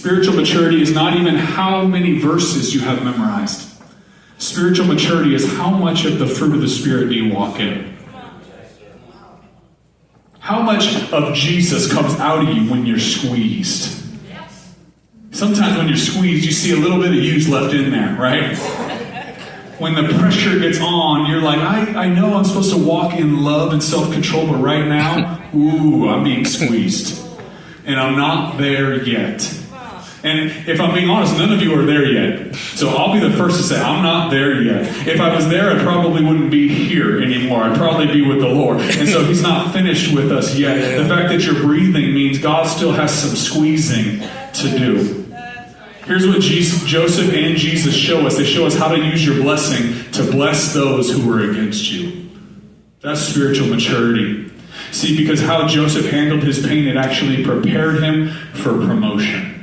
Spiritual maturity is not even how many verses you have memorized. Spiritual maturity is how much of the fruit of the Spirit do you walk in. How much of Jesus comes out of you when you're squeezed? Sometimes when you're squeezed, you see a little bit of you's left in there, right? When the pressure gets on, you're like, I know I'm supposed to walk in love and self-control, but right now, ooh, I'm being squeezed. And I'm not there yet. And if I'm being honest, none of you are there yet. So I'll be the first to say, I'm not there yet. If I was there, I probably wouldn't be here anymore. I'd probably be with the Lord. And so He's not finished with us yet. The fact that you're breathing means God still has some squeezing to do. Here's what Joseph and Jesus show us. They show us how to use your blessing to bless those who are against you. That's spiritual maturity. See, because how Joseph handled his pain, it actually prepared him for promotion.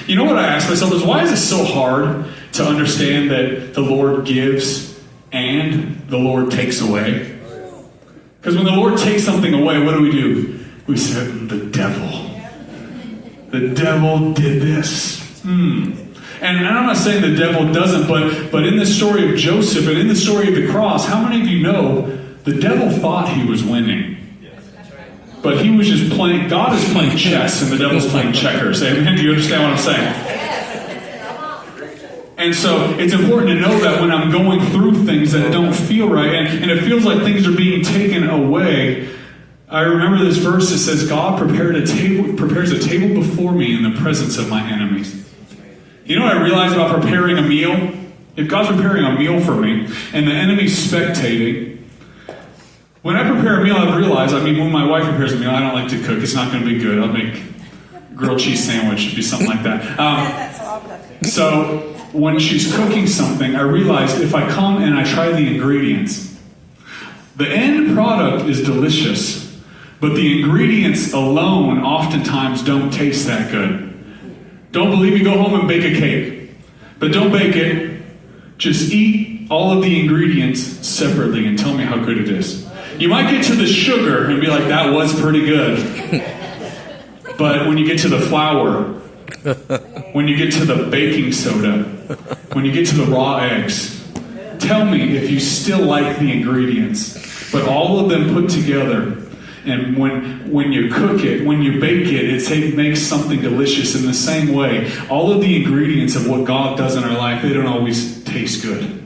You know what I ask myself is, why is it so hard to understand that the Lord gives and the Lord takes away? Because when the Lord takes something away, what do? We say, the devil. The devil did this. And I'm not saying the devil doesn't, but in the story of Joseph and in the story of the cross, how many of you know the devil thought he was winning? But he was just playing, God is playing chess and the devil's playing checkers. Amen? Do you understand what I'm saying? And so it's important to know that when I'm going through things that don't feel right, and it feels like things are being taken away, I remember this verse that says, God prepares a table before me in the presence of my enemies. You know what I realized about preparing a meal? If God's preparing a meal for me and the enemy's spectating, when I prepare a meal, I've realized, when my wife prepares a meal, I don't like to cook. It's not going to be good. I'll make a grilled cheese sandwich. It'd be something like that. So when she's cooking something, I realized if I come and I try the ingredients, the end product is delicious, but the ingredients alone oftentimes don't taste that good. Don't believe me? Go home and bake a cake. But don't bake it. Just eat all of the ingredients separately and tell me how good it is. You might get to the sugar and be like, that was pretty good. But when you get to the flour, when you get to the baking soda, when you get to the raw eggs, tell me if you still like the ingredients. But all of them put together, and when you cook it, when you bake it, it makes something delicious. In the same way, all of the ingredients of what God does in our life, they don't always taste good.